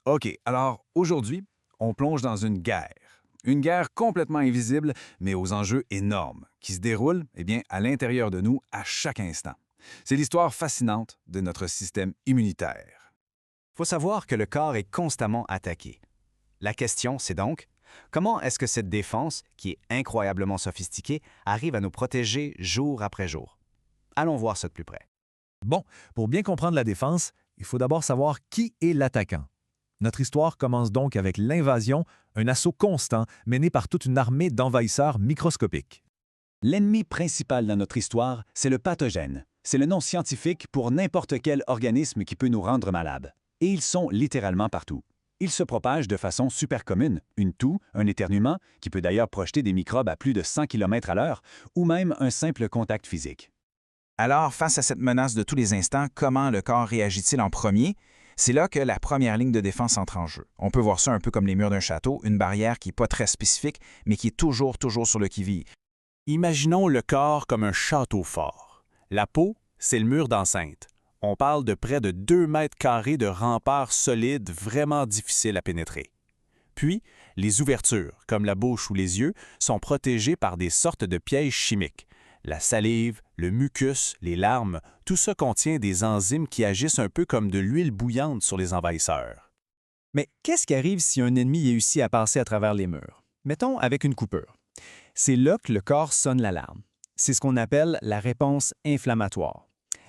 OK, alors aujourd'hui, on plonge dans une guerre. Une guerre complètement invisible, mais aux enjeux énormes, qui se déroule à l'intérieur de nous à chaque instant. C'est l'histoire fascinante de notre système immunitaire. Faut savoir que le corps est constamment attaqué. La question, c'est donc, comment est-ce que cette défense, qui est incroyablement sophistiquée, arrive à nous protéger jour après jour? Allons voir ça de plus près. Bon, pour bien comprendre la défense, il faut d'abord savoir qui est l'attaquant. Notre histoire commence donc avec l'invasion, un assaut constant mené par toute une armée d'envahisseurs microscopiques. L'ennemi principal dans notre histoire, c'est le pathogène. C'est le nom scientifique pour n'importe quel organisme qui peut nous rendre malades. Et ils sont littéralement partout. Ils se propagent de façon super commune, une toux, un éternuement, qui peut d'ailleurs projeter des microbes à plus de 100 km à l'heure, ou même un simple contact physique. Alors, face à cette menace de tous les instants, comment le corps réagit-il en premier? C'est là que la première ligne de défense entre en jeu. On peut voir ça un peu comme les murs d'un château, une barrière qui n'est pas très spécifique, mais qui est toujours sur le qui-vive. Imaginons le corps comme un château fort. La peau, c'est le mur d'enceinte. On parle de près de 2 mètres carrés de remparts solides vraiment difficiles à pénétrer. Puis, les ouvertures, comme la bouche ou les yeux, sont protégées par des sortes de pièges chimiques. La salive, le mucus, les larmes, tout ça contient des enzymes qui agissent un peu comme de l'huile bouillante sur les envahisseurs. Mais qu'est-ce qui arrive si un ennemi réussit à passer à travers les murs? Mettons avec une coupure. C'est là que le corps sonne l'alarme. C'est ce qu'on appelle la réponse inflammatoire.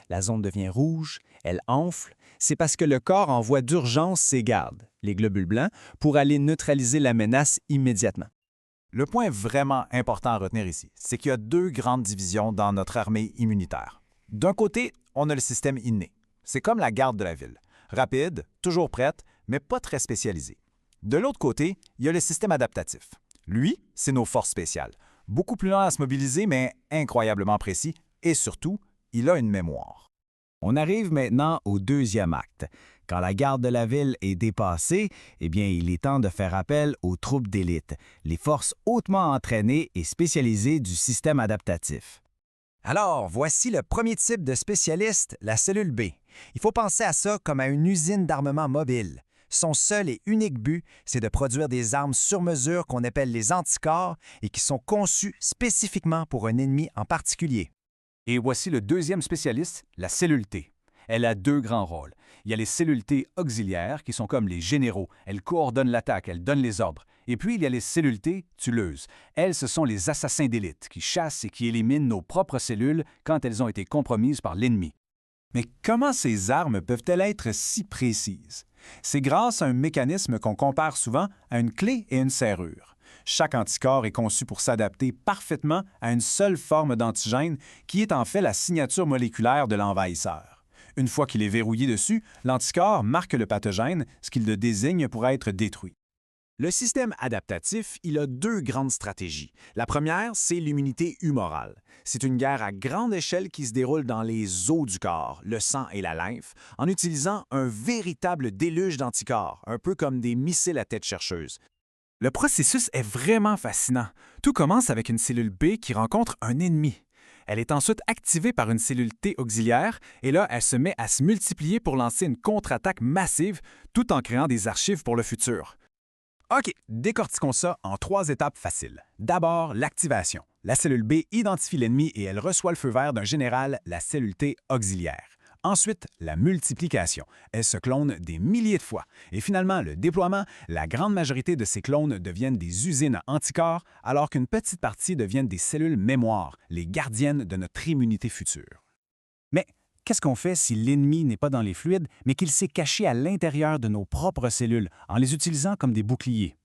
La zone devient rouge, elle enfle. C'est parce que le corps envoie d'urgence ses gardes, les globules blancs, pour aller neutraliser la menace immédiatement. Le point vraiment important à retenir ici, c'est qu'il y a 2 grandes divisions dans notre armée immunitaire. D'un côté, on a le système inné. C'est comme la garde de la ville. Rapide, toujours prête, mais pas très spécialisée. De l'autre côté, il y a le système adaptatif. Lui, c'est nos forces spéciales. Beaucoup plus lent à se mobiliser, mais incroyablement précis. Et surtout, il a une mémoire. On arrive maintenant au deuxième acte. Quand la garde de la ville est dépassée, il est temps de faire appel aux troupes d'élite, les forces hautement entraînées et spécialisées du système adaptatif. Alors, voici le premier type de spécialiste, la cellule B. Il faut penser à ça comme à une usine d'armement mobile. Son seul et unique but, c'est de produire des armes sur mesure qu'on appelle les anticorps et qui sont conçues spécifiquement pour un ennemi en particulier. Et voici le deuxième spécialiste, la cellule T. Elle a 2 grands rôles. Il y a les cellules T auxiliaires, qui sont comme les généraux. Elles coordonnent l'attaque, elles donnent les ordres. Et puis, il y a les cellules T tueuses. Elles, ce sont les assassins d'élite, qui chassent et qui éliminent nos propres cellules quand elles ont été compromises par l'ennemi. Mais comment ces armes peuvent-elles être si précises? C'est grâce à un mécanisme qu'on compare souvent à une clé et une serrure. Chaque anticorps est conçu pour s'adapter parfaitement à une seule forme d'antigène qui est en fait la signature moléculaire de l'envahisseur. Une fois qu'il est verrouillé dessus, l'anticorps marque le pathogène, ce qu'il le désigne pour être détruit. Le système adaptatif, il a 2 grandes stratégies. La première, c'est l'immunité humorale. C'est une guerre à grande échelle qui se déroule dans les os du corps, le sang et la lymphe, en utilisant un véritable déluge d'anticorps, un peu comme des missiles à tête chercheuse. Le processus est vraiment fascinant. Tout commence avec une cellule B qui rencontre un ennemi. Elle est ensuite activée par une cellule T auxiliaire et là, elle se met à se multiplier pour lancer une contre-attaque massive tout en créant des archives pour le futur. OK, décortiquons ça en 3 étapes faciles. D'abord, l'activation. La cellule B identifie l'ennemi et elle reçoit le feu vert d'un général, la cellule T auxiliaire. Ensuite, la multiplication. Elle se clone des milliers de fois. Et finalement, le déploiement, la grande majorité de ces clones deviennent des usines à anticorps, alors qu'une petite partie deviennent des cellules mémoire, les gardiennes de notre immunité future. Mais qu'est-ce qu'on fait si l'ennemi n'est pas dans les fluides, mais qu'il s'est caché à l'intérieur de nos propres cellules, en les utilisant comme des boucliers?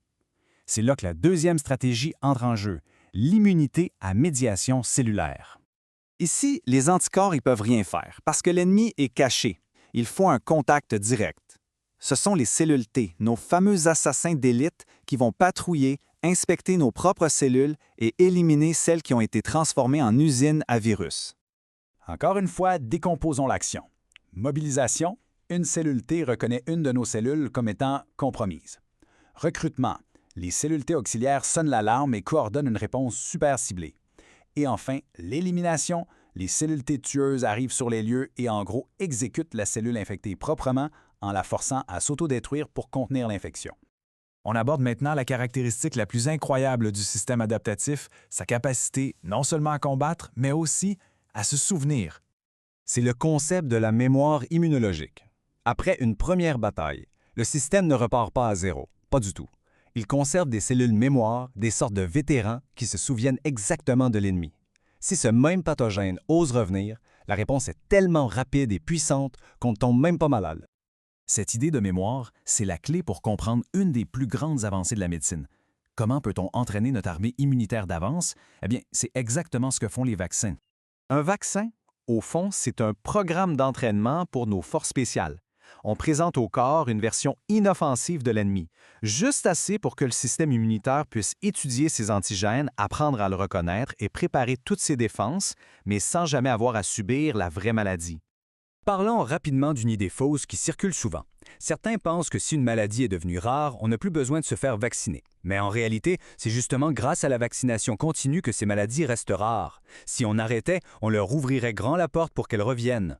C'est là que la deuxième stratégie entre en jeu, l'immunité à médiation cellulaire. Ici, les anticorps ne peuvent rien faire parce que l'ennemi est caché. Il faut un contact direct. Ce sont les cellules T, nos fameux assassins d'élite, qui vont patrouiller, inspecter nos propres cellules et éliminer celles qui ont été transformées en usines à virus. Encore une fois, décomposons l'action. Mobilisation, une cellule T reconnaît une de nos cellules comme étant compromise. Recrutement, les cellules T auxiliaires sonnent l'alarme et coordonnent une réponse super ciblée. Et enfin, l'élimination, les cellules T tueuses arrivent sur les lieux et en gros exécutent la cellule infectée proprement en la forçant à s'autodétruire pour contenir l'infection. On aborde maintenant la caractéristique la plus incroyable du système adaptatif, sa capacité non seulement à combattre, mais aussi à se souvenir. C'est le concept de la mémoire immunologique. Après une première bataille, le système ne repart pas à zéro, pas du tout. Il conserve des cellules mémoire, des sortes de vétérans qui se souviennent exactement de l'ennemi. Si ce même pathogène ose revenir, la réponse est tellement rapide et puissante qu'on ne tombe même pas malade. Cette idée de mémoire, c'est la clé pour comprendre une des plus grandes avancées de la médecine. Comment peut-on entraîner notre armée immunitaire d'avance? Eh bien, c'est exactement ce que font les vaccins. Un vaccin, au fond, c'est un programme d'entraînement pour nos forces spéciales. On présente au corps une version inoffensive de l'ennemi, juste assez pour que le système immunitaire puisse étudier ses antigènes, apprendre à le reconnaître et préparer toutes ses défenses, mais sans jamais avoir à subir la vraie maladie. Parlons rapidement d'une idée fausse qui circule souvent. Certains pensent que si une maladie est devenue rare, on n'a plus besoin de se faire vacciner. Mais en réalité, c'est justement grâce à la vaccination continue que ces maladies restent rares. Si on arrêtait, on leur ouvrirait grand la porte pour qu'elles reviennent.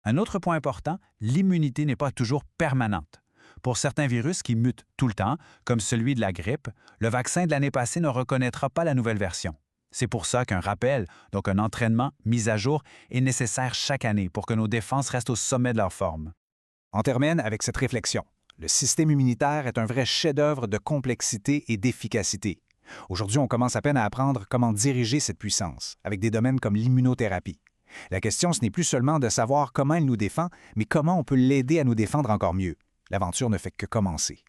Un autre point important, l'immunité n'est pas toujours permanente. Pour certains virus qui mutent tout le temps, comme celui de la grippe, le vaccin de l'année passée ne reconnaîtra pas la nouvelle version. C'est pour ça qu'un rappel, donc un entraînement mis à jour, est nécessaire chaque année pour que nos défenses restent au sommet de leur forme. On termine avec cette réflexion. Le système immunitaire est un vrai chef-d'œuvre de complexité et d'efficacité. Aujourd'hui, on commence à peine à apprendre comment diriger cette puissance, avec des domaines comme l'immunothérapie. La question, ce n'est plus seulement de savoir comment elle nous défend, mais comment on peut l'aider à nous défendre encore mieux. L'aventure ne fait que commencer.